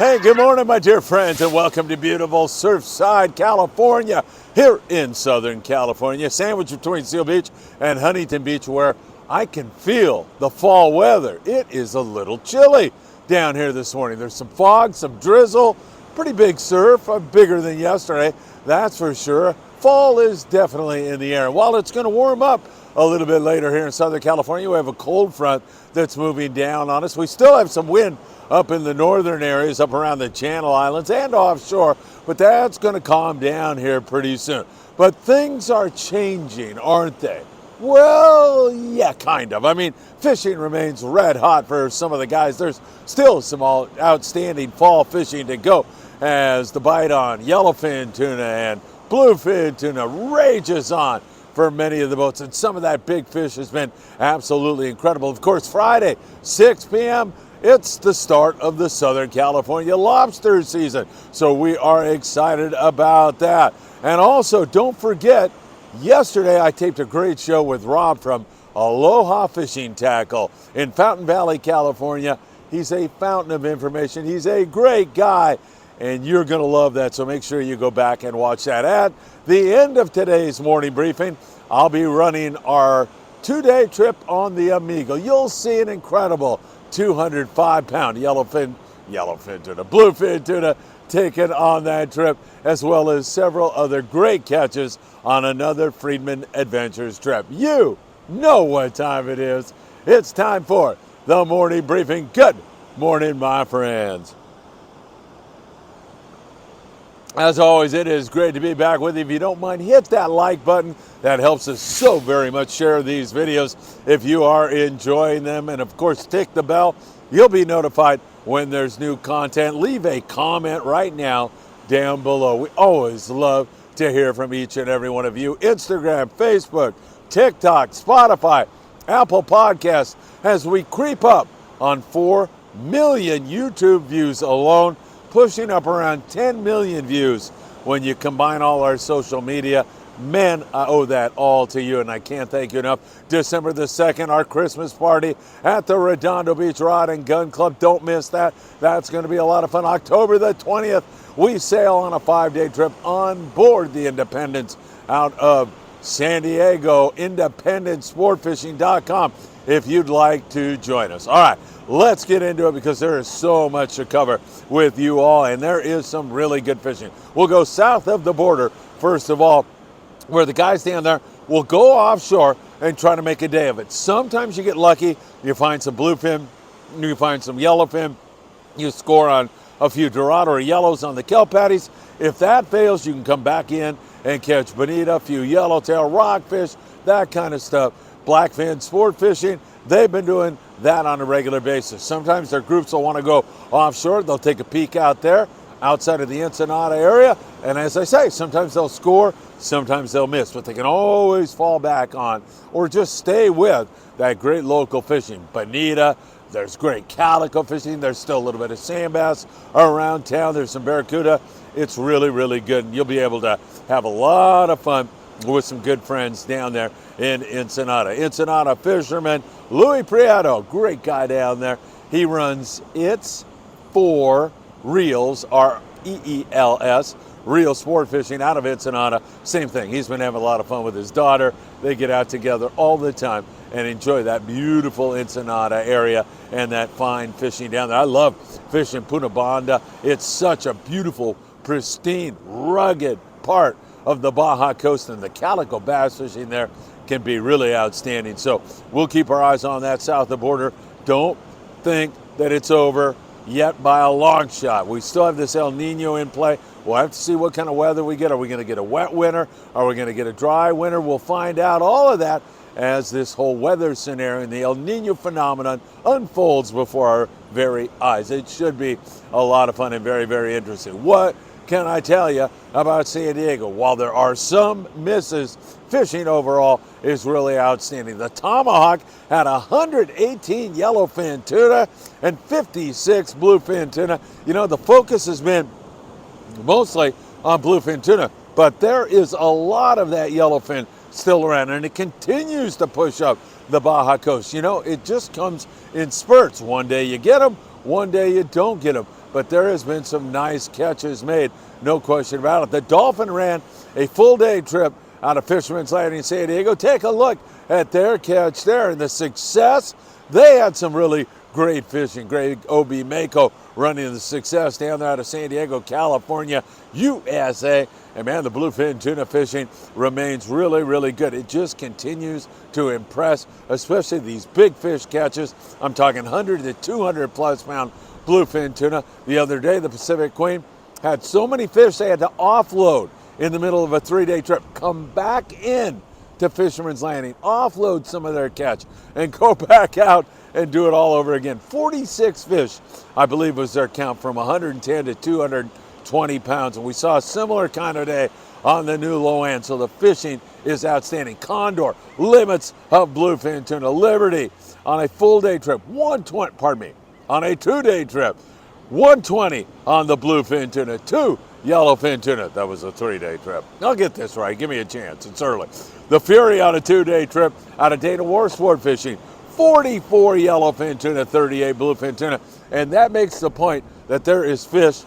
Hey, good morning, my dear friends, and welcome to beautiful Surfside, California, here in Southern California, sandwiched between Seal Beach and Huntington Beach, where I can feel the fall weather. It is a little chilly down here this morning. There's some fog, some drizzle, pretty big surf, bigger than yesterday, that's for sure. Fall is definitely in the air. While it's going to warm up a little bit later here in Southern California, we have a cold front that's moving down on us. We still have some wind up in the northern areas, up around the Channel Islands and offshore, but that's going to calm down here pretty soon. But things are changing, aren't they? Well, yeah, kind of. I mean, fishing remains red hot for some of the guys. There's still some outstanding fall fishing to go as the bite on yellowfin tuna and bluefin tuna rages on for many of the boats, and some of that big fish has been absolutely incredible. Of course, Friday, 6 p.m., it's the start of the Southern California lobster season, so we are excited about that. And also, don't forget, yesterday I taped a great show with Rob from Aloha Fishing Tackle in Fountain Valley, California. He's a fountain of information. He's a great guy, and you're going to love that, so make sure you go back and watch that. At the end of today's morning briefing, I'll be running our two-day trip on the Amigo. You'll see an incredible 205-pound yellowfin tuna, bluefin tuna taken on that trip, as well as several other great catches on another Friedman Adventures trip. You know what time it is. It's time for the morning briefing. Good morning, my friends. As always, it is great to be back with you. If you don't mind, hit that like button. That helps us so very much. Share these videos if you are enjoying them. And of course, tick the bell. You'll be notified when there's new content. Leave a comment right now down below. We always love to hear from each and every one of you. Instagram, Facebook, TikTok, Spotify, Apple Podcasts, as we creep up on 4 million YouTube views alone, pushing up around 10 million views when you combine all our social media. Man, I owe that all to you, and I can't thank you enough. December the 2nd, our Christmas party at the Redondo Beach Rod and Gun Club. Don't miss that. That's going to be a lot of fun. October the 20th, we sail on a 5-day trip on board the Independence out of San Diego, independentsportfishing.com, if you'd like to join us. All right, let's get into it because there is so much to cover with you all, and there is some really good fishing. We'll go south of the border, first of all, where the guys down there will go offshore and try to make a day of it. Sometimes you get lucky, you find some bluefin, you find some yellowfin, you score on a few dorado or yellows on the kelp patties. If that fails, you can come back in and catch bonita, a few yellowtail, rockfish, that kind of stuff. Blackfin sport fishing, they've been doing that on a regular basis. Sometimes their groups will want to go offshore. They'll take a peek out there, outside of the Ensenada area, and as I say, sometimes they'll score, sometimes they'll miss, but they can always fall back on or just stay with that great local fishing. Bonita, there's great calico fishing, there's still a little bit of sand bass around town, there's some barracuda. It's really, really good, and you'll be able to have a lot of fun with some good friends down there in Ensenada. Ensenada fisherman Louis Prieto, great guy down there. He runs It's For Reels, R-E-E-L-S, Real Sport Fishing out of Ensenada. Same thing, he's been having a lot of fun with his daughter. They get out together all the time and enjoy that beautiful Ensenada area and that fine fishing down there. I love fishing Punta Banda. It's such a beautiful, pristine, rugged part of the Baja coast, and the calico bass fishing there can be really outstanding. So we'll keep our eyes on that south of the border. Don't think that it's over yet by a long shot. We still have this El Nino in play. We'll have to see what kind of weather we get. Are we going to get a wet winter? Are we going to get a dry winter? We'll find out all of that as this whole weather scenario and the El Nino phenomenon unfolds before our very eyes. It should be a lot of fun and very, very interesting. What can I tell you about San Diego? While there are some misses, fishing overall is really outstanding. The Tomahawk had 118 yellowfin tuna and 56 bluefin tuna. You know, the focus has been mostly on bluefin tuna, but there is a lot of that yellowfin still around, and it continues to push up the Baja coast. You know, it just comes in spurts. One day you get them, one day you don't get them. but there has been some nice catches made, no question about it. The Dolphin ran a full day trip out of Fisherman's Landing in San Diego. Take a look at their catch there and the success. They had some really great fishing. Greg O.B. Mako running the success down there out of San Diego, California, USA. And man, the bluefin tuna fishing remains really, really good. It just continues to impress, especially these big fish catches. I'm talking 100 to 200 plus pound bluefin tuna. The other day, the Pacific Queen had so many fish they had to offload in the middle of a 3-day trip, come back in to Fisherman's Landing, offload some of their catch, and go back out and do it all over again. 46 fish, I believe, was their count, from 110 to 220 pounds. And we saw a similar kind of day on the new low end. So the fishing is outstanding. Condor, limits of bluefin tuna. Liberty on a full day trip, 120, pardon me, on a 2-day trip, 120 on the bluefin tuna, 2 yellowfin tuna. That was a 3-day trip. I'll get this right. Give me a chance. It's early. The Fury on a 2-day trip out of Dana War Sportfishing, 44 yellowfin tuna, 38 bluefin tuna. And that makes the point that there is fish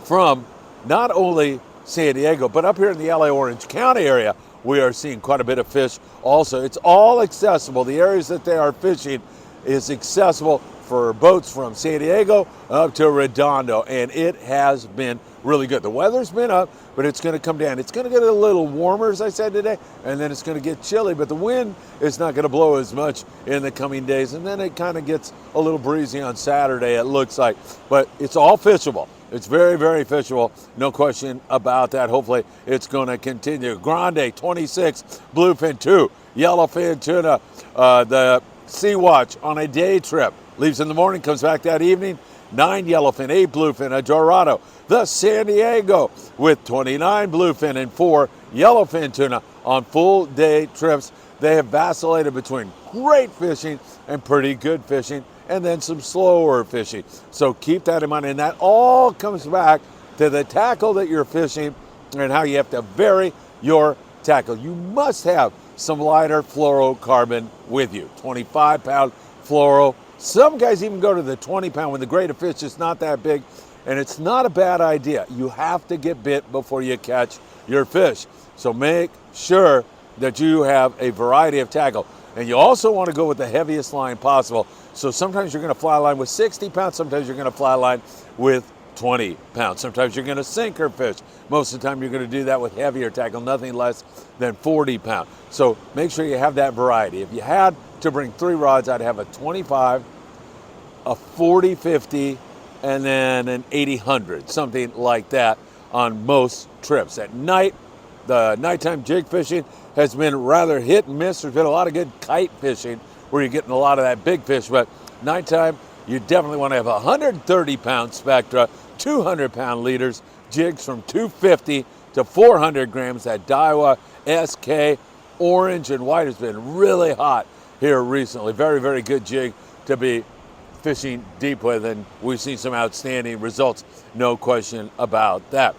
from not only San Diego, but up here in the LA Orange County area, we are seeing quite a bit of fish also. It's all accessible. The areas that they are fishing is accessible for boats from San Diego up to Redondo, and it has been really good. The weather's been up, but it's going to come down. It's going to get a little warmer, as I said today, and then it's going to get chilly, but the wind is not going to blow as much in the coming days, and then it kind of gets a little breezy on Saturday, it looks like. But it's all fishable. It's very, very fishable, no question about that. Hopefully it's going to continue. Grande, 26, bluefin 2, yellowfin tuna, the Sea Watch on a day trip. Leaves in the morning, comes back that evening. 9 yellowfin, 8 bluefin, a Dorado. The San Diego with 29 bluefin and 4 yellowfin tuna on full day trips. They have vacillated between great fishing and pretty good fishing, and then some slower fishing. So keep that in mind. And that all comes back to the tackle that you're fishing and how you have to vary your tackle. You must have some lighter fluorocarbon with you. 25-pound fluoro. Some guys even go to the 20-pound when the grade of fish is not that big, and it's not a bad idea. You have to get bit before you catch your fish. So make sure that you have a variety of tackle. And you also want to go with the heaviest line possible. So sometimes you're going to fly a line with 60 pounds, sometimes you're going to fly a line with 20 pounds. Sometimes you're going to sinker fish. Most of the time you're going to do that with heavier tackle, nothing less than 40 pounds. So make sure you have that variety. If you had to bring 3 rods, I'd have a 25, a 40-50, and then an 80-100, something like that on most trips. At night, the nighttime jig fishing has been rather hit and miss. There's been a lot of good kite fishing where you're getting a lot of that big fish, but nighttime, you definitely want to have 130-pound spectra, 200-pound leaders, jigs from 250 to 400 grams. That Daiwa SK orange and white has been really hot here recently. Very, very good jig to be fishing deep with, and we've seen some outstanding results, no question about that.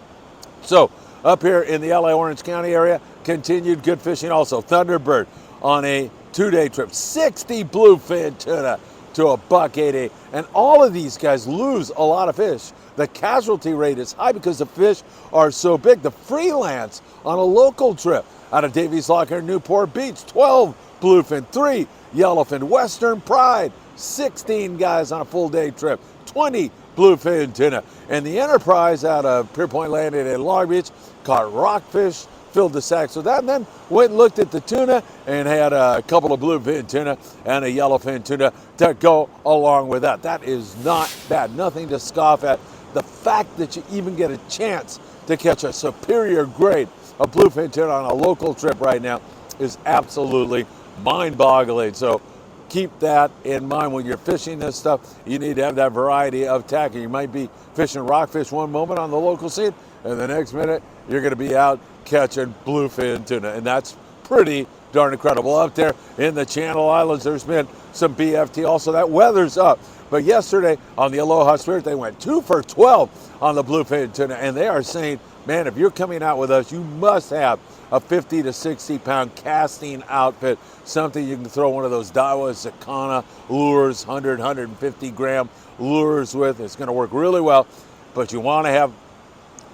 So up here in the LA Orange County area, continued good fishing also. Thunderbird on a 2-day trip, 60 bluefin tuna to $1.80, and all of these guys lose a lot of fish. The casualty rate is high because the fish are so big. The freelance on a local trip out of Davies Locker, Newport Beach, 12 bluefin, 3 yellowfin. Western Pride, 16 guys on a full day trip, 20 bluefin tuna. And the Enterprise out of Pier Point Landing in Long Beach caught rockfish, filled the sacks with that, and then went and looked at the tuna and had a couple of bluefin tuna and a yellowfin tuna to go along with that. That is not bad, nothing to scoff at. The fact that you even get a chance to catch a superior grade of bluefin tuna on a local trip right now is absolutely mind-boggling. So keep that in mind when you're fishing this stuff. You need to have that variety of tackle. You might be fishing rockfish one moment on the local scene, and the next minute you're going to be out catching bluefin tuna, and that's pretty darn incredible. Up there in the Channel Islands, there's been some BFT also. That weather's up, but yesterday on the Aloha Spirit, they went 2 for 12 on the bluefin tuna, and they are saying man, if you're coming out with us, you must have a 50 to 60 pound casting outfit, something you can throw one of those Daiwa Zakana lures, 100, 150 gram lures with. It's going to work really well, but you want to have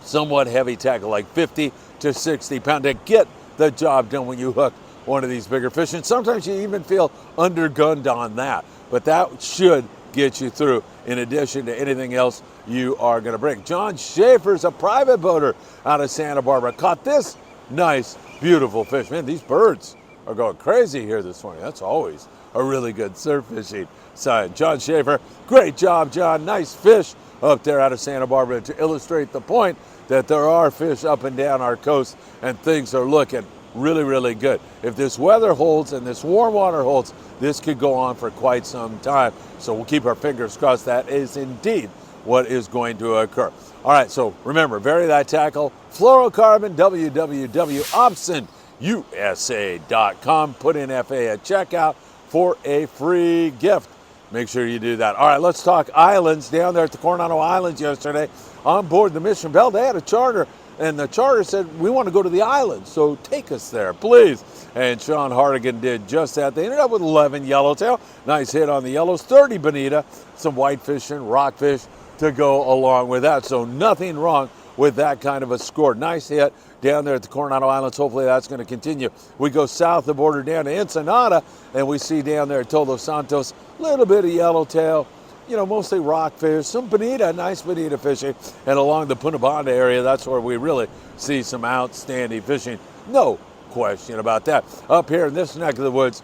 somewhat heavy tackle, like 50 to 60 pound, to get the job done when you hook one of these bigger fish. And sometimes you even feel undergunned on that, but that should get you through in addition to anything else you are going to bring. John Schaefer's a private boater out of Santa Barbara. Caught this nice, beautiful fish. Man, these birds are going crazy here this morning. That's always a really good surf fishing sign. John Schaefer, great job, John. Nice fish up there out of Santa Barbara to illustrate the point that there are fish up and down our coast and things are looking really, really good. If this weather holds and this warm water holds, this could go on for quite some time. So we'll keep our fingers crossed that is indeed what is going to occur. All right, so remember, vary that tackle, fluorocarbon, www.opsonusa.com. Put in FA at checkout for a free gift. Make sure you do that. All right, let's talk islands. Down there at the Coronado Islands yesterday, on board the Mission Belle, they had a charter, and the charter said, we want to go to the islands, so take us there, please. And Sean Hardigan did just that. They ended up with 11 yellowtail. Nice hit on the yellows, 30 bonita, some whitefish and rockfish to go along with that. So nothing wrong with that kind of a score. Nice hit down there at the Coronado Islands. Hopefully that's going to continue. We go south the border down to Ensenada, and we see down there at Todos Santos, a little bit of yellowtail, you know, mostly rockfish, some bonita, nice bonita fishing. And along the Punta Banda area, that's where we really see some outstanding fishing. No question about that. Up here in this neck of the woods,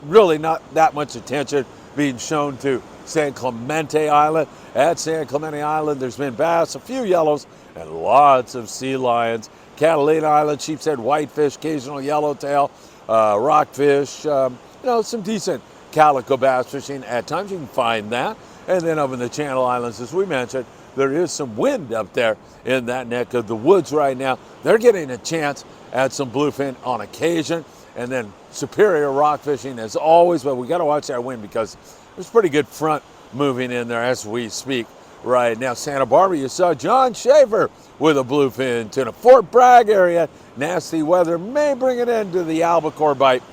really not that much attention being shown to San Clemente Island. At San Clemente Island, there's been bass, a few yellows, and lots of sea lions. Catalina Island, sheepshead, whitefish, occasional yellowtail, rockfish, you know, some decent calico bass fishing. At times you can find that. And then up in the Channel Islands, as we mentioned, there is some wind up there in that neck of the woods right now. They're getting a chance at some bluefin on occasion. And then superior rock fishing as always, but we got to watch that wind because there's pretty good front moving in there as we speak right now. Santa Barbara, you saw John Schaefer with a bluefin tuna. Fort Bragg area, nasty weather may bring it into the albacore bite.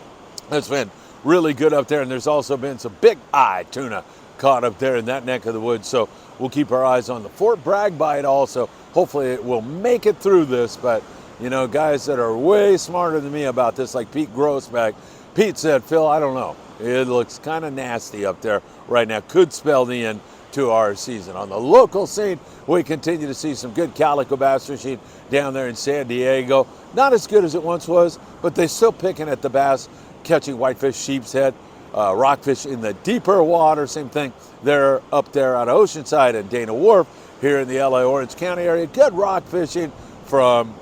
It's been really good up there, and there's also been some big eye tuna caught up there in that neck of the woods. So we'll keep our eyes on the Fort Bragg bite also. Hopefully it will make it through this, but you know, guys that are way smarter than me about this, like Pete Grossback, Pete said, Phil, I don't know. It looks kind of nasty up there right now. Could spell the end to our season. On the local scene, we continue to see some good calico bass fishing down there in San Diego. Not as good as it once was, but they're still picking at the bass, catching whitefish, sheepshead, rockfish in the deeper water. Same thing. They're up there out of Oceanside and Dana Wharf here in the LA Orange County area. Good rock fishing from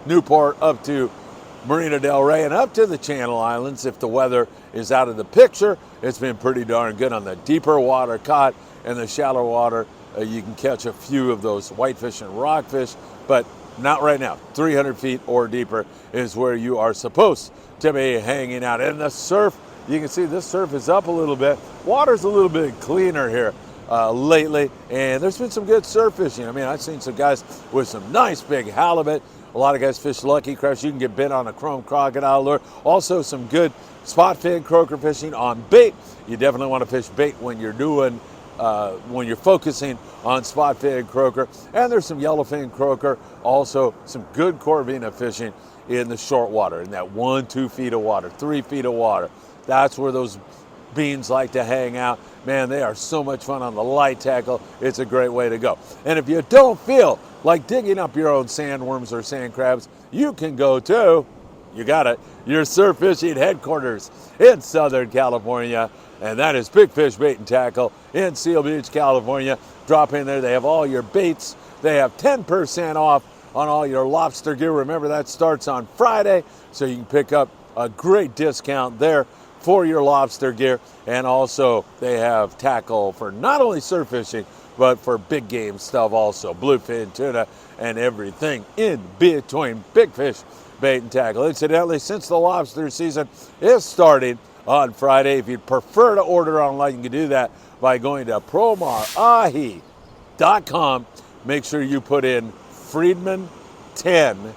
Newport up to Marina Del Rey and up to the Channel Islands. If the weather is out of the picture, it's been pretty darn good on the deeper water caught, and the shallow water you can catch a few of those whitefish and rockfish, but not right now. 300 feet or deeper is where you are supposed to be hanging out. And the surf, you can see this surf is up a little bit. Water's a little bit cleaner here lately, and there's been some good surf fishing. I mean, I've seen some guys with some nice big halibut. A lot of guys fish lucky crabs. You can get bit on a chrome crocodile lure. Also some good spot fin croaker fishing on bait. You definitely want to fish bait when you're doing, when you're focusing on spot fin croaker. And there's some yellowfin croaker. Also some good corvina fishing in the short water, in that 1-2 feet of water, 3 feet of water. That's where those beans like to hang out. Man, they are so much fun on the light tackle. It's a great way to go. And if you don't feel like digging up your own sandworms or sand crabs, you can go to, you got it, your surf fishing headquarters in Southern California, and that is Big Fish Bait and Tackle in Seal Beach, California. Drop in there. They have all your baits. They have 10% off on all your lobster gear. Remember, that starts on Friday, so you can pick up a great discount there for your lobster gear. And also they have tackle for not only surf fishing, but for big game stuff also. Bluefin, tuna, and everything in between. Big Fish Bait and Tackle. Incidentally, since the lobster season is starting on Friday, if you'd prefer to order online, you can do that by going to promarahi.com. Make sure you put in Friedman 10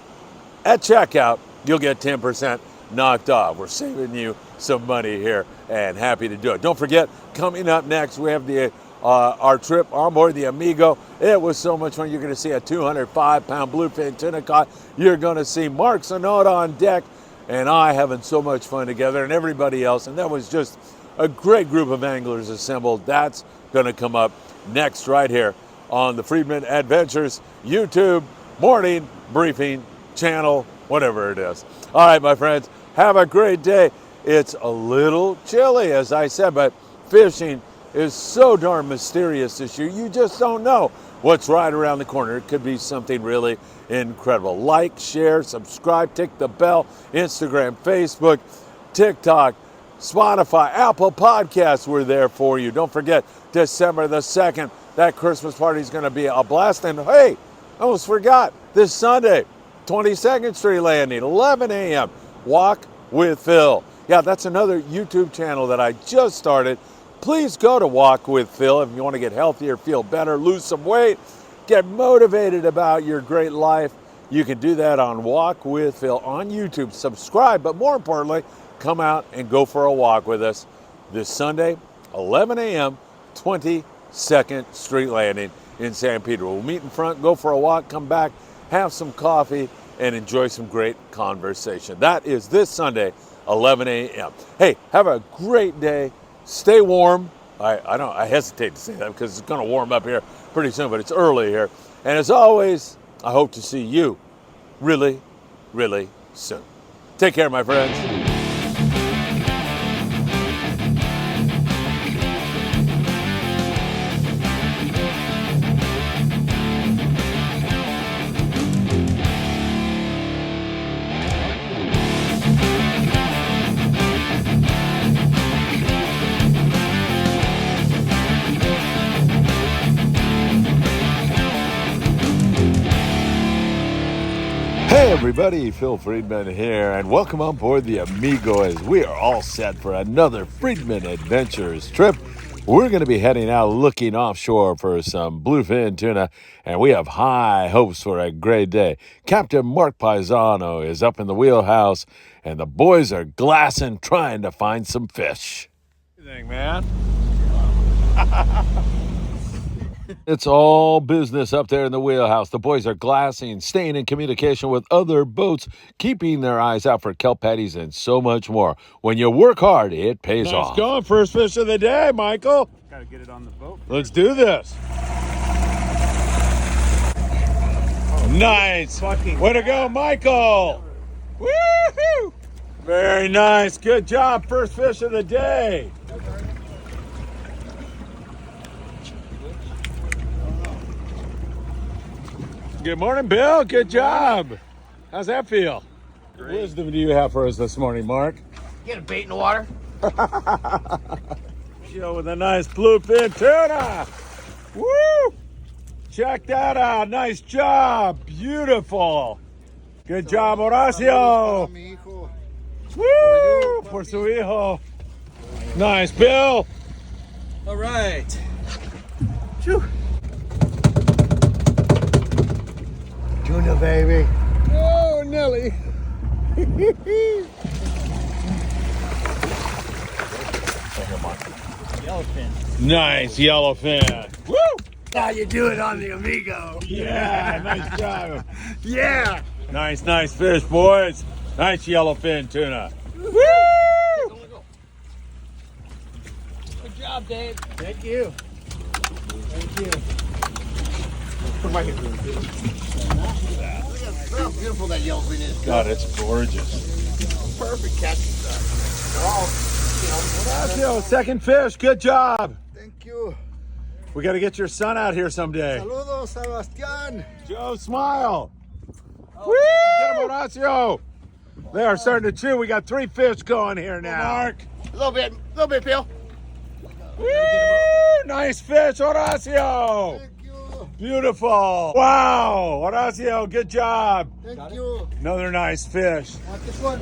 at checkout, you'll get 10% knocked off. We're saving you some money here and happy to do it. Don't forget, coming up next, we have the our trip on board the Amigo. It was so much fun. You're going to see a 205-pound bluefin tuna caught. You're going to see Mark Sonoda on deck and I having so much fun together and everybody else. And that was just a great group of anglers assembled. That's going to come up next right here on the Friedman Adventures YouTube morning briefing channel, whatever it is. All right, my friends, have a great day. It's a little chilly, as I said, but fishing is so darn mysterious this year. You just don't know what's right around the corner. It could be something really incredible. Like, share, subscribe, tick the bell, Instagram, Facebook, TikTok, Spotify, Apple Podcasts, we're there for you. Don't forget, December the 2nd, that Christmas party is going to be a blast. And hey, I almost forgot, this Sunday, 22nd Street Landing, 11 a.m., Walk with Phil. Yeah, that's another YouTube channel that I just started. Please go to Walk with Phil if you want to get healthier, feel better, lose some weight, get motivated about your great life. You can do that on Walk with Phil on YouTube. Subscribe, but more importantly, come out and go for a walk with us this Sunday, 11 a.m., 22nd Street Landing in San Pedro. We'll meet in front, go for a walk, come back, have some coffee, and enjoy some great conversation. That is this Sunday, 11 a.m. Hey, have a great day. Stay warm. I hesitate to say that because it's going to warm up here pretty soon, but it's early here. And as always, I hope to see you really, really soon. Take care, my friends. Hey everybody, Phil Friedman here, and welcome on board the Amigo as we are all set for another Friedman Adventures trip. We're going to be heading out looking offshore for some bluefin tuna, and we have high hopes for a great day. Captain Mark Paisano is up in the wheelhouse, and the boys are glassing trying to find some fish. What do you think, man? It's all business up there in the wheelhouse. The boys are glassing, staying in communication with other boats, keeping their eyes out for kelp patties, and so much more. When you work hard, it pays off. Nice going. First fish of the day, Michael. Got to get it on the boat. Let's do this. Nice. Way to go, Michael. Woo-hoo. Very nice. Good job. First fish of the day. Good morning, Bill. Good job. How's that feel? Great. What wisdom do you have for us this morning, Mark? Get a bait in the water. Show with a nice bluefin tuna. Woo! Check that out. Nice job. Beautiful. Good job, Horacio. Woo! Por su hijo. Nice, Bill. All right. Phew. Tuna, baby. Oh, Nelly. Yellowfin. Nice yellowfin. Woo! How you doing on the Amigo? Yeah, nice job. Yeah. Nice fish, boys. Nice yellowfin tuna. Woo! Good job, Dave. Thank you. Thank you. Look how beautiful that yellowfin is. God, it's gorgeous. Perfect catching stuff. They're all, Horacio, second fish. Good job. Thank you. We got to get your son out here someday. Saludos, Sebastián. Joe, smile. Woo! Get him, Horacio. They are starting to chew. We got 3 fish going here now. Mark. A little bit, Phil. Woo! Nice fish, Horacio. Thank you. Beautiful. Wow, Horacio, good job. Thank you. Another nice fish. Want this one?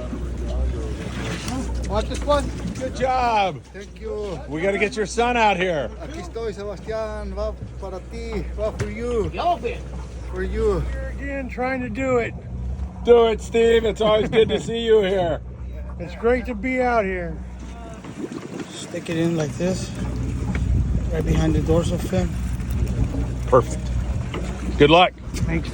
Want this one? Good job. Thank you. We got to get your son out here. Aquí estoy, Sebastián. Va para ti. Va for you. Yellowfin. For you. Again, trying to do it. Do it, Steve. It's always good to see you here. It's great to be out here. Stick it in like this, right behind the dorsal fin. Perfect. Good luck. Thanks.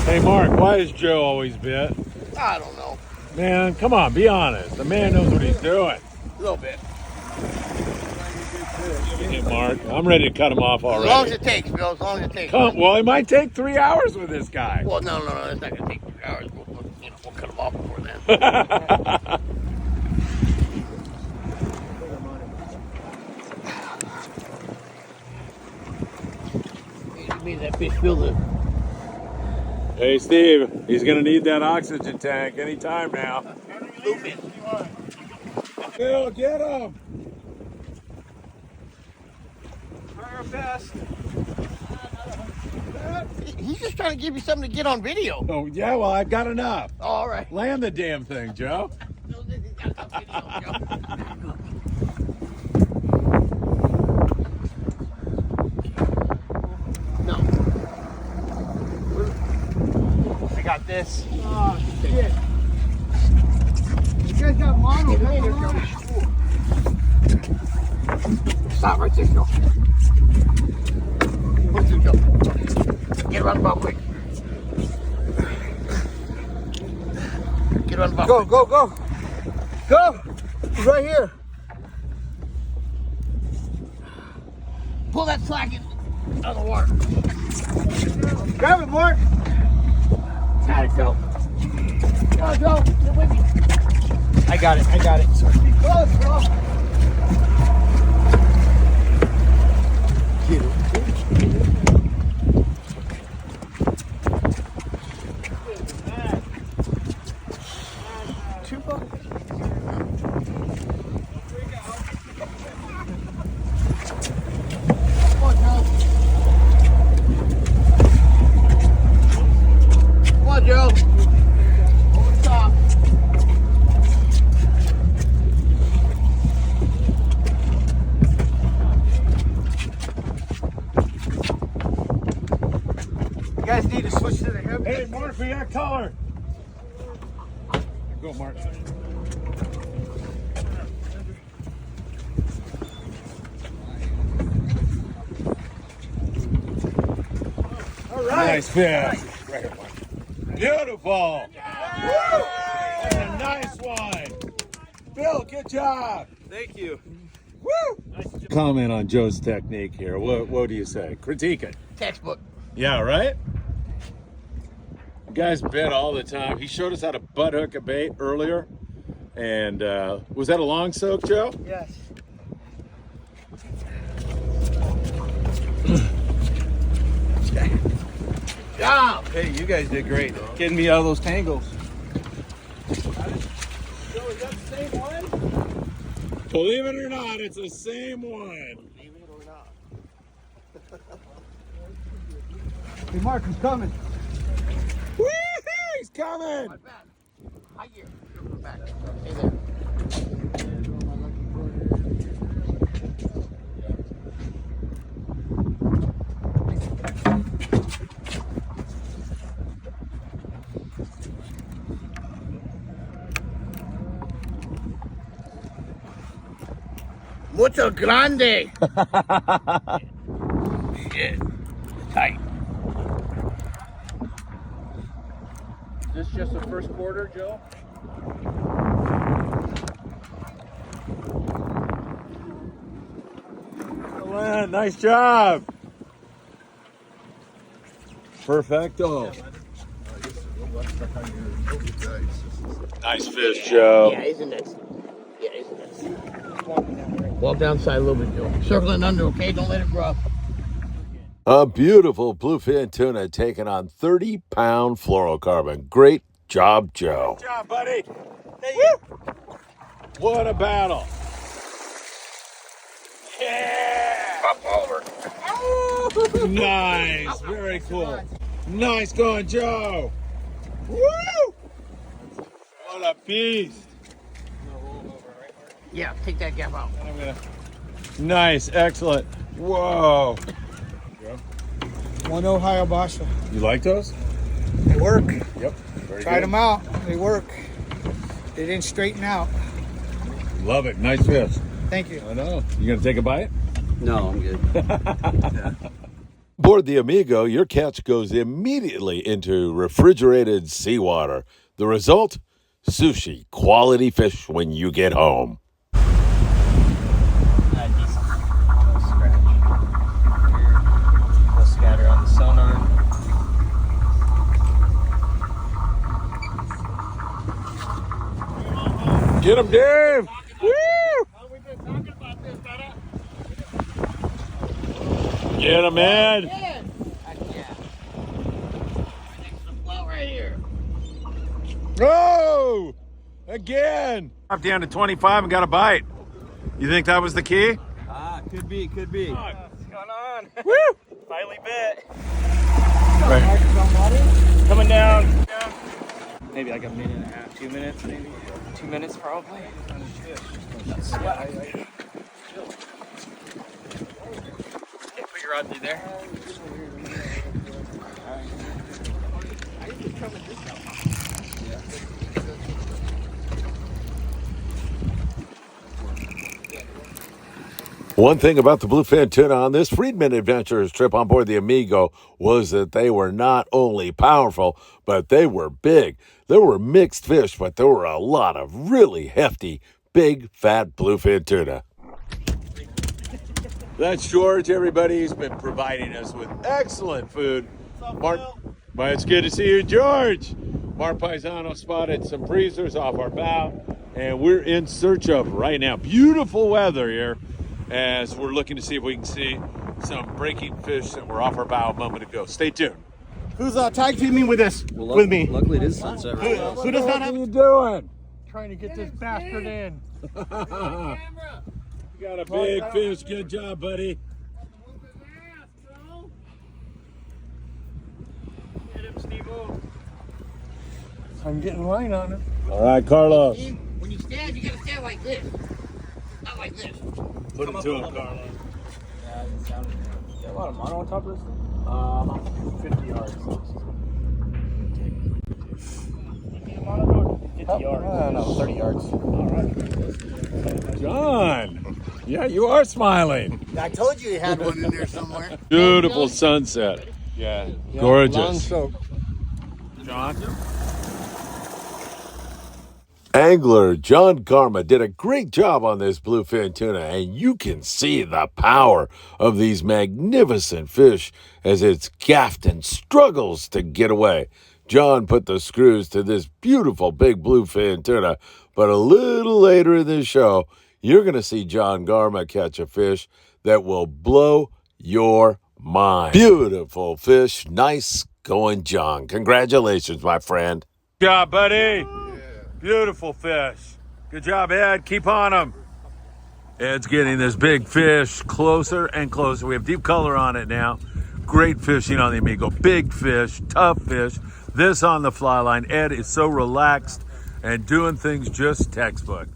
Hey, Mark, why is Joe always bit? I don't know. Man, come on, be honest. The man knows what he's doing. A little bit. Hey, Mark, I'm ready to cut him off As long as already. it takes, Bill. As long as it takes. Well, it might take 3 hours with this guy. Well, no. It's not gonna take 2 hours. We'll cut them off before then. You made that fish feel the. Hey, Steve, he's going to need that oxygen tank anytime now. Bluefin. Bill, get him. Try our best. He's just trying to give you something to get on video. Oh, yeah, well, I've got enough. Oh, all right. Land the damn thing, Joe. No. I got this. Oh, shit. You guys got mono. Stop right there, Joe. What's it, Joe? Get around the boat quick. Get around the boat. Go. He's right here. Pull that slack out of the water. Grab it, Mark. Got it, Joe. Go, Joe. Get with me. I got it. Close, Joe. Joe. Over the top. You guys need to switch to the heavy. Hey, Mark, we got color. Go, Mark. All right. Nice fish. Right here, Mark. Beautiful. Woo! That's a nice one. Bill, good job. Thank you. Woo! Comment on Joe's technique here. What do you say? Critique it. Textbook. Yeah, right? Guys bit all the time. He showed us how to butt hook a bait earlier. And was that a long soak, Joe? Yes. Job. Hey, you guys did great. Getting me out of those tangles. Believe it or not, it's the same one. Hey, Mark, he's coming. Woo-hoo, he's coming. High gear. Back. Stay there. Mucho grande. Shit. Tight. Is this just the first quarter, Joe? Len, nice job. Perfecto. Nice fish, Joe. Yeah, isn't it? Yeah, isn't it? Walk down side a little bit, Joe. Circle it under, okay? Don't let it grow up. A beautiful bluefin tuna taking on 30-pound fluorocarbon. Great job, Joe. Good job, buddy. Woo! What a battle. Yeah! Up over. Nice. Very cool. Nice going, Joe. Woo! What a beast. Yeah, take that gap out. Nice. Excellent. Whoa. 1-0 Hayabusa. You like those? They work. Yep. Very Tried them out. They work. They didn't straighten out. Love it. Nice fish. Thank you. I know. You gonna take a bite? No, I'm good. Aboard the Amigo, your catch goes immediately into refrigerated seawater. The result? Sushi, quality fish when you get home. Decent. No scratch. Here, we'll scatter on the sonar. Get him, Dave! Woo! Get him, Ed! Yeah. Well, right here. Oh! Again! Up down to 25 and got a bite. You think that was the key? Could be. What's going on? Woo! Finally bit. Right. Coming down. Maybe like a minute and a half, 2 minutes, maybe. 2 minutes probably. Put your rod through there. One thing about the bluefin tuna on this Friedman Adventures trip on board the Amigo was that they were not only powerful, but they were big. There were mixed fish, but there were a lot of really hefty, big, fat bluefin tuna. That's George, everybody. He's been providing us with excellent food. Mark, well, it's good to see you, George. Mark Paisano spotted some breezers off our bow, and we're in search of, right now, beautiful weather here, as we're looking to see if we can see some breaking fish that were off our bow a moment ago. Stay tuned. Who's tag teaming with this? with me. Luckily, it is sunset right now. Who does not have? What are you doing? Trying to get this bastard in. You got a big fish. Good job, buddy. I'm getting line on it. All right, Carlos. When you stand, you gotta stand like this. Not like this. Put it to him, Carlos. Got a lot of mono on top of this thing? 50 yards. 50 yards. No, 30 yards. All right. John. Yeah, you are smiling. I told you had one in there somewhere. Beautiful sunset. Yeah. Gorgeous. Long soak. John? Angler John Garma did a great job on this bluefin tuna, and you can see the power of these magnificent fish as it's gaffed and struggles to get away. John put the screws to this beautiful big bluefin tuna, but a little later in this show, you're going to see John Garma catch a fish that will blow your mind. Beautiful fish. Nice going, John. Congratulations, my friend. Good job, buddy. Beautiful fish. Good job, Ed. Keep on them. Ed's getting this big fish closer and closer. We have deep color on it now. Great fishing on the Amigo. Big fish, tough fish. This on the fly line. Ed is so relaxed and doing things just textbook.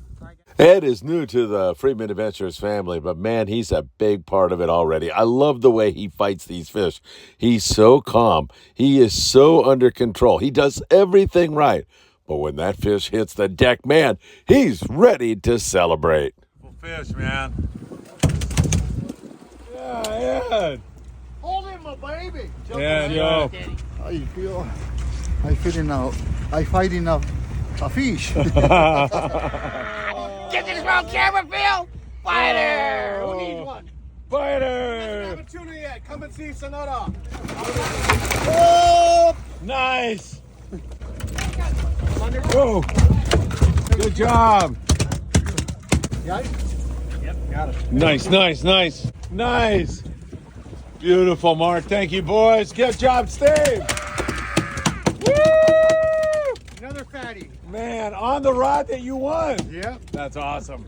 Ed is new to the Friedman Adventures family, but man, he's a big part of it already. I love the way he fights these fish. He's so calm. He is so under control. He does everything right. But when that fish hits the deck, man, he's ready to celebrate. Fish, man. Yeah, Ed. Hold him, my baby. Yeah, yo. How you feel? I fight enough a fish. Get this wrong camera, Phil. Fighter. Who needs one? Fighter. Haven't tuna yet. Come and see Sonora. Oh, nice. Whoa. Good job. Yep, got it. Nice. Nice. Beautiful, Mark. Thank you, boys. Good job, Steve. Woo! Another fatty. Man, on the rod that you won. Yep. That's awesome.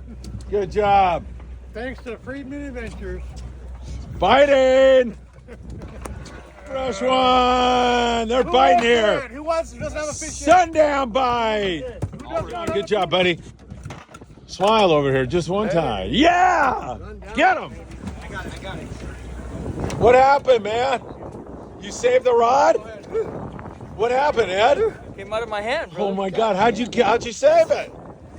Good job. Thanks to Friedman Adventures. Biting! Fresh one! They're biting here. Who doesn't have a fish yet? Sundown bite! Good job, buddy. Smile over here just one time. Yeah! Get him! I got it. What happened, man? You saved the rod? What happened, Ed? Came out of my hand, bro. Oh my God! How'd you save it?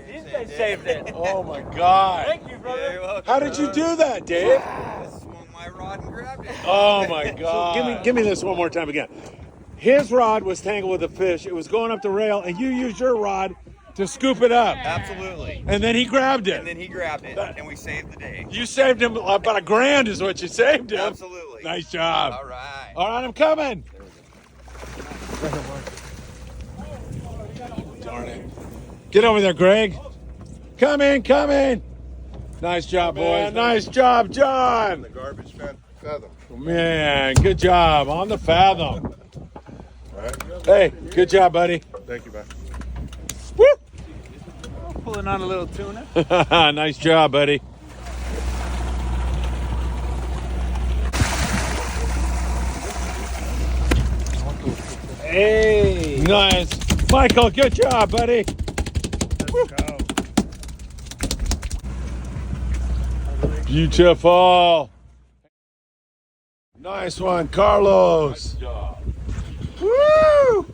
These guys saved it. Oh my God! Thank you, brother. How did you do that, Dave? Swung my rod and grabbed it. Oh my God! Give me this one more time again. His rod was tangled with a fish. It was going up the rail, and you used your rod to scoop it up. Absolutely. And then he grabbed it. And then he grabbed it, and we saved the day. You saved him about $1,000 is what you saved him. Absolutely. Nice job. All right. All right, I'm coming. Darn it. Get over there, Greg. Come in. Nice job, boys. Nice job, John. The garbage man. Fathom. Man, good job on the fathom. Hey, good job, buddy. Thank you, man. Woo! Pulling on a little tuna. Nice job, buddy. Hey. Nice. Michael, good job, buddy. Let's go. Beautiful. Nice one, Carlos. Nice job. Woo!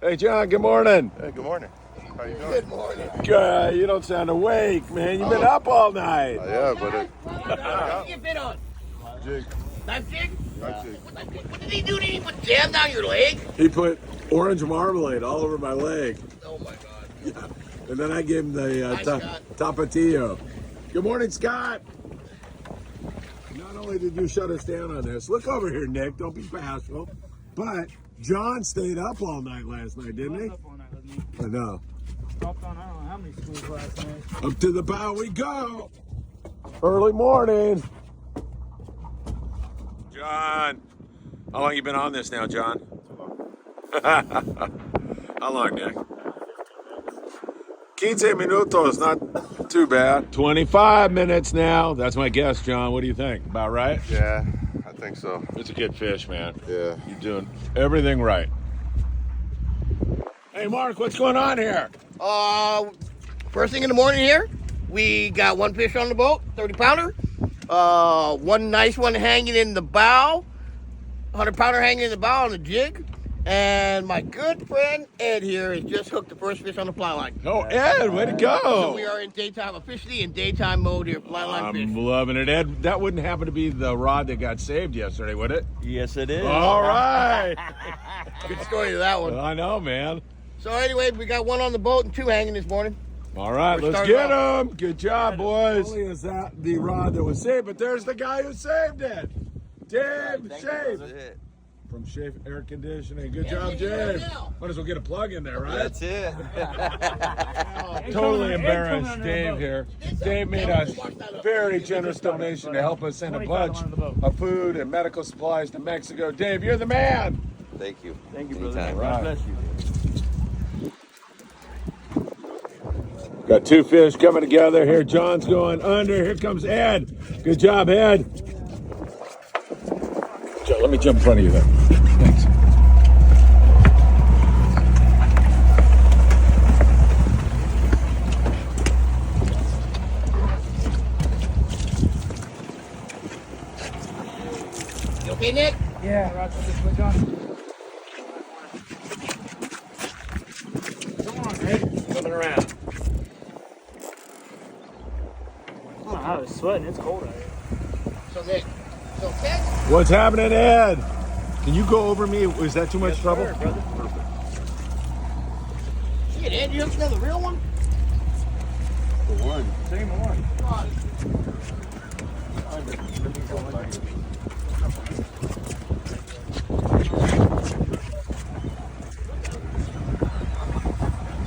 Hey, John, good morning. Hey, good morning. How you doing? Good morning. Good. You don't sound awake, man. You've been up all night. Yeah, but it. What did you fit on? Jig. Knife jig? Knife jig. What did he do? Did he put jam down your leg? He put orange marmalade all over my leg. Oh my God. Yeah. And then I gave him the Nice, Scott. tapatio. Good morning, Scott. Not only did you shut us down on this, look over here, Nick. Don't be bashful. But John stayed up all night last night, didn't he? Up all night with me. I know. Dropped on I don't know how many schools last night. Up to the bow we go. Early morning. John. How long you been on this now, John? How long, Nick? 15 minutos, not too bad. 25 minutes now. That's my guess, John. What do you think? About right? Yeah, I think so. It's a good fish, man. Yeah. You're doing everything right. Hey, Mark, what's going on here? First thing in the morning here, we got one fish on the boat, 30-pounder. One nice one hanging in the bow, 100-pounder hanging in the bow on the jig. And my good friend Ed here has just hooked the first fish on the fly line. Oh, Ed, way to go. So we are in daytime, officially in daytime mode here, fly line fish. I'm loving it, Ed. That wouldn't happen to be the rod that got saved yesterday, would it? Yes, it is. All right. Good story to that one. I know, man. So anyway, we got one on the boat and two hanging this morning. All right, We're let's starting get off. him. Good job, boys. Not only is that the rod that was saved, but there's the guy who saved it. Dave, saved. From Shafe Air Conditioning. Good job, Dave. Might as well get a plug in there, right? That's it. Totally embarrassed Dave here. Dave made a very generous donation to help us send a bunch of food and medical supplies to Mexico. Dave, you're the man. Thank you. Thank you, brother. Anytime. God bless you. Got two fish coming together here. John's going under. Here comes Ed. Good job, Ed. Joe, let me jump in front of you there. Thanks. You okay, Nick? Yeah, Roger, just put John. Come on, Greg. Coming around. Oh, I was sweating. It's cold out here. So Nick, so catch. What's happening, Ed? Can you go over me? Is that too much trouble? Sure, brother. Shit, Ed, you hooked another real one? For one. Same one. God.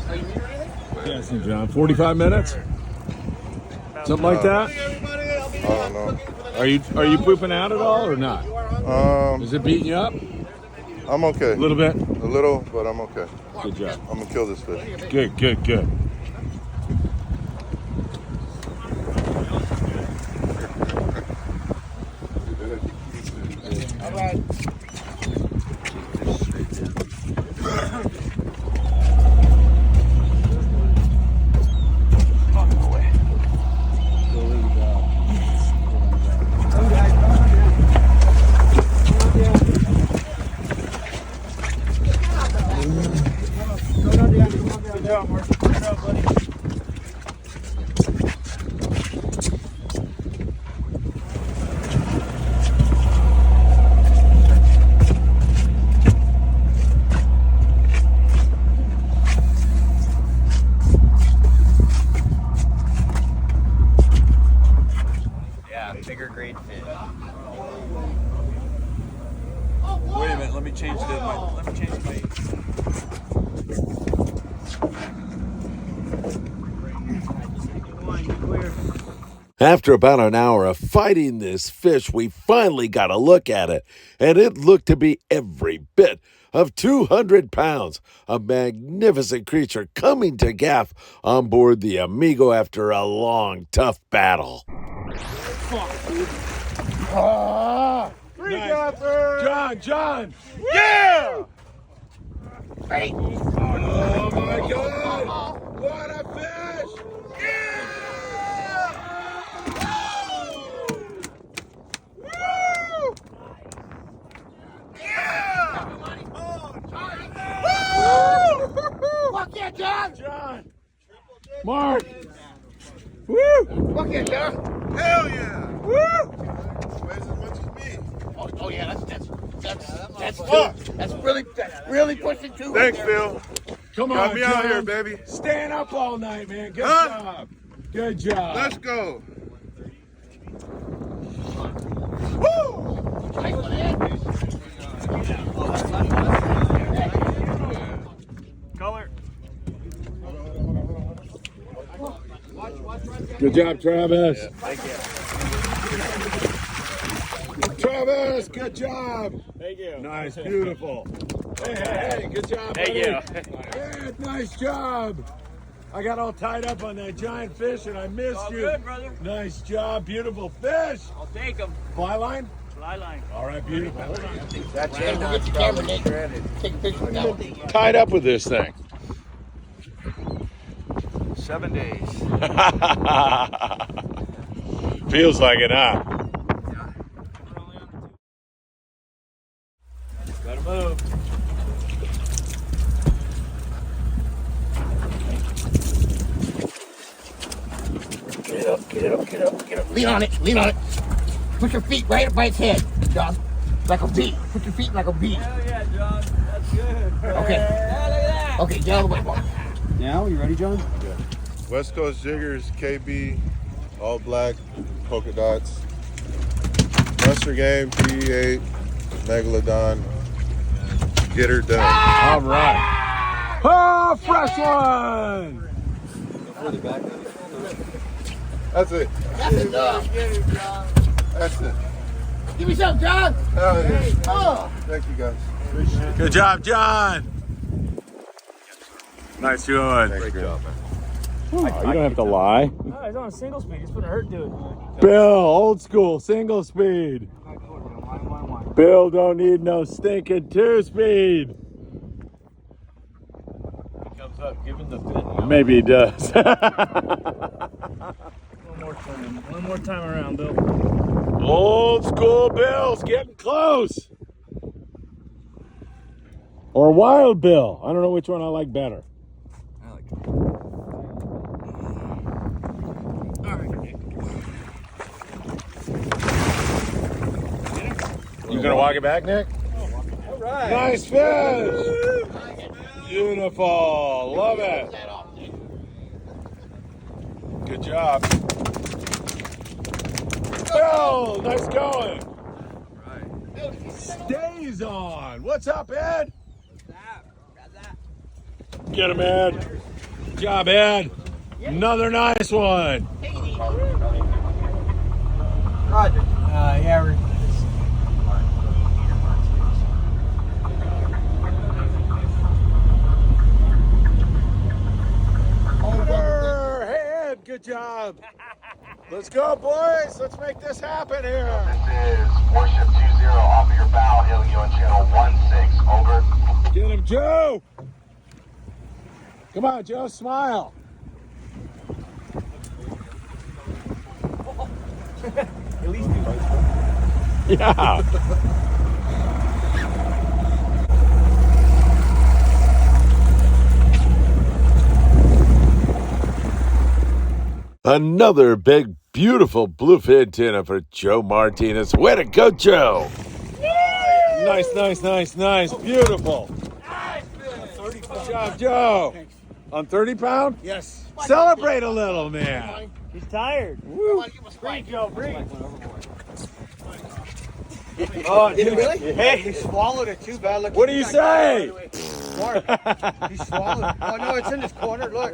Are you near anything? Yes, John. 45 minutes? Something like that? I don't know. Are you pooping out at all or not? Is it beating you up? I'm okay. A little bit? A little, but I'm okay. Good job. I'm gonna kill this fish. Good, good, good. All right. Good job, Mark. Good job, buddy. Yeah, bigger grade fish. Wait a minute, let me change the bait. After about an hour of fighting this fish, we finally got a look at it, and it looked to be every bit of 200 pounds. A magnificent creature coming to gaff on board the Amigo after a long, tough battle. Nice. John! Yeah! Ready? Oh my God! What a fish! Fuck yeah, John! John! Mark! Fuck yeah, John! Hell yeah! Woo! Weighs as much as me. Oh yeah, that's really pushing too. Thanks, Phil. Come Got on, me John. out here, baby. Stand up all night, man. Good Huh? job. Good job. Let's go. Nice one, Ed. Color. Good job, Travis. Thank you. Travis, good job. Thank you. Nice, beautiful. Hey, good job, Thank buddy. you. Ed, nice job. I got all tied up on that giant fish and I missed All you. good, brother. Nice job, beautiful fish. I'll take them. Fly line? Fly line. All right, beautiful. That's it. Get your camera, Nick. Take a picture of that one. Tied up with this thing. 7 days. Feels like it, huh? Gotta move. Get up. Lean on it. Put your feet right up by its head, John. Like a V. Put your feet like a V. Hell yeah, John. That's good. Okay. Yeah, look at that. Okay, John, wait for it. Now, you ready, John? West Coast Jiggers, KB, all black, polka dots. Monster Game, P8, Megalodon. Get her done. All right. Oh, fresh one. That's it. That's enough. That's it. Give me some, John. Hell yeah. Oh. Thank you guys. Good job, John. Nice doing. Great job, man. You don't have to lie. Oh, he's on a single speed. He's putting a hurt to it. Bill, old school, single speed. Bill don't need no stinking 2-speed. Comes up, give him the fit. Maybe he does. One more time around, Bill. Old school Bill's getting close. Or Wild Bill. I don't know which one I like better. You gonna walk it back, Nick? All right. Nice fish. Beautiful. Love it. Good job. Bill, nice going. Stays on. What's up, Ed? Get him, Ed. Good job, Ed. Another nice one. Roger. Yeah, we're Let's go, boys. Let's make this happen here. This is Warship 20 off of your bow, hailing you on channel 16. Over. Get him, Joe. Come on, Joe, smile. At least do. Yeah. Another big, beautiful bluefin tuna for Joe Martinez. Way to go, Joe. Nice, nice, nice, nice. Beautiful. Nice, Good job, Joe. On 30 pound? Yes. Celebrate a little, man. He's tired. Woo. Give us Breathe, Joe, breathe. Oh, did it really? Hey, he swallowed it too bad. Look, What do you say? Mark, he swallowed. Oh no, it's in this corner. Look.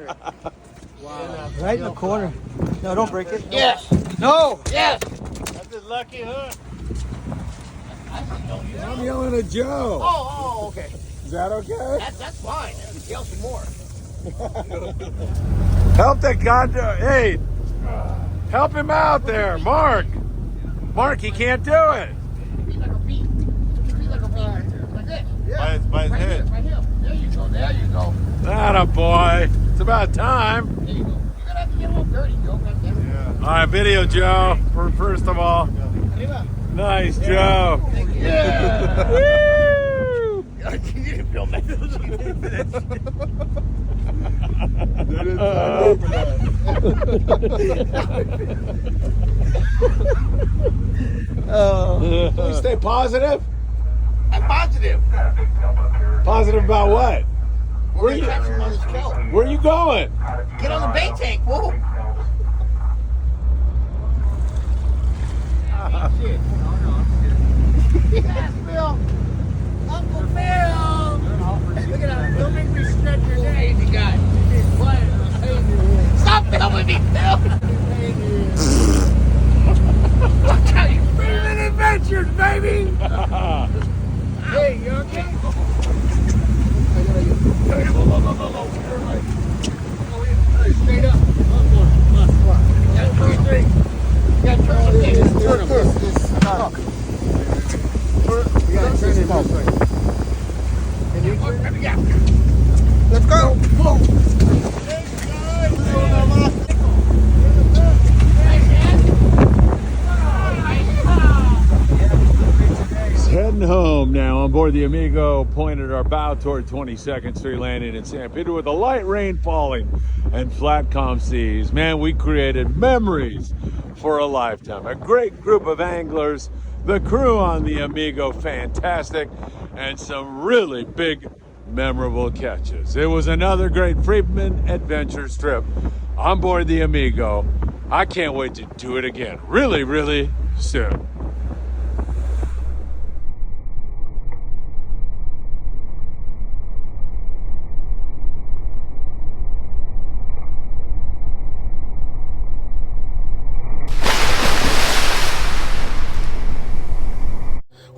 Wow. Right in the corner. No, don't break it. Yes. No. Yes. That's a lucky hook. I'm yelling at Joe. Oh, okay. Is that okay? That's fine. Yell some more. Help the goddamn. Hey, help him out there, Mark. Mark, he can't do it. Be like a bee. Be like a bee. Like this. Yeah. By his Right head. here. Right here. There you go. There you go. Atta boy. It's about time. There you go. You're gonna have to get a little dirty, Joe. All right, video, Joe. First of all, nice, Joe. Yeah. Woo! You didn't film that. Can we stay positive? I'm positive. Positive about what? We're gonna catch him on this kill. Where are you going? Get on the bait tank. Whoa. Shit. Yes, Bill. Uncle Bill. Look at that. Don't make me stretch your name. You got Stop filming me, Bill. I'll tell you. Friedman Adventures, baby. Hey, you okay? Straight up. That's three. You gotta turn the thing. Turn them. Yeah. Let's go. Whoa. Heading home now on board the Amigo, pointed our bow toward 22nd Street landing in San Pedro with a light rain falling and flat calm seas. Man, we created memories for a lifetime. A great group of anglers, the crew on the Amigo, fantastic, and some really big, memorable catches. It was another great Friedman Adventures trip on board the Amigo. I can't wait to do it again really, really soon.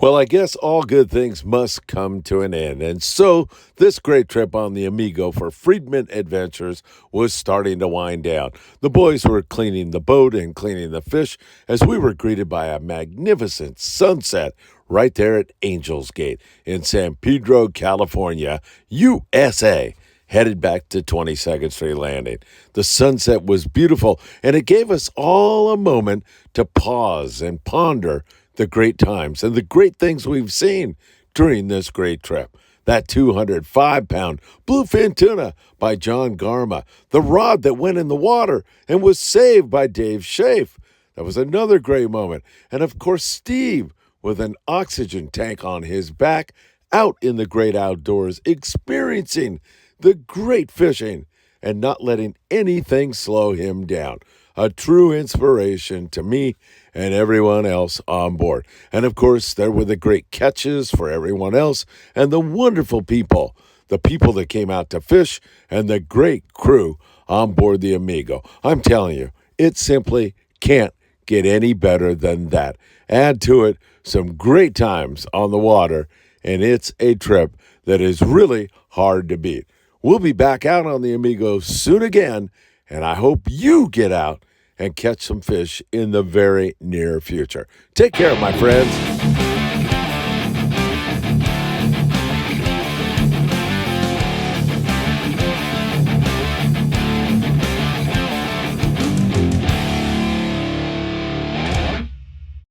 Well, I guess all good things must come to an end. And so this great trip on the Amigo for Friedman Adventures was starting to wind down. The boys were cleaning the boat and cleaning the fish as we were greeted by a magnificent sunset right there at Angel's Gate in San Pedro, California, USA, headed back to 22nd Street Landing. The sunset was beautiful, and it gave us all a moment to pause and ponder the great times and the great things we've seen during this great trip. That 205-pound bluefin tuna by John Garma, the rod that went in the water and was saved by Dave Schaaf. That was another great moment. And of course, Steve with an oxygen tank on his back out in the great outdoors, experiencing the great fishing and not letting anything slow him down. A true inspiration to me and everyone else on board. And of course, there were the great catches for everyone else and the wonderful people, the people that came out to fish and the great crew on board the Amigo. I'm telling you, it simply can't get any better than that. Add to it some great times on the water, and it's a trip that is really hard to beat. We'll be back out on the Amigo soon again, and I hope you get out and catch some fish in the very near future. Take care, my friends.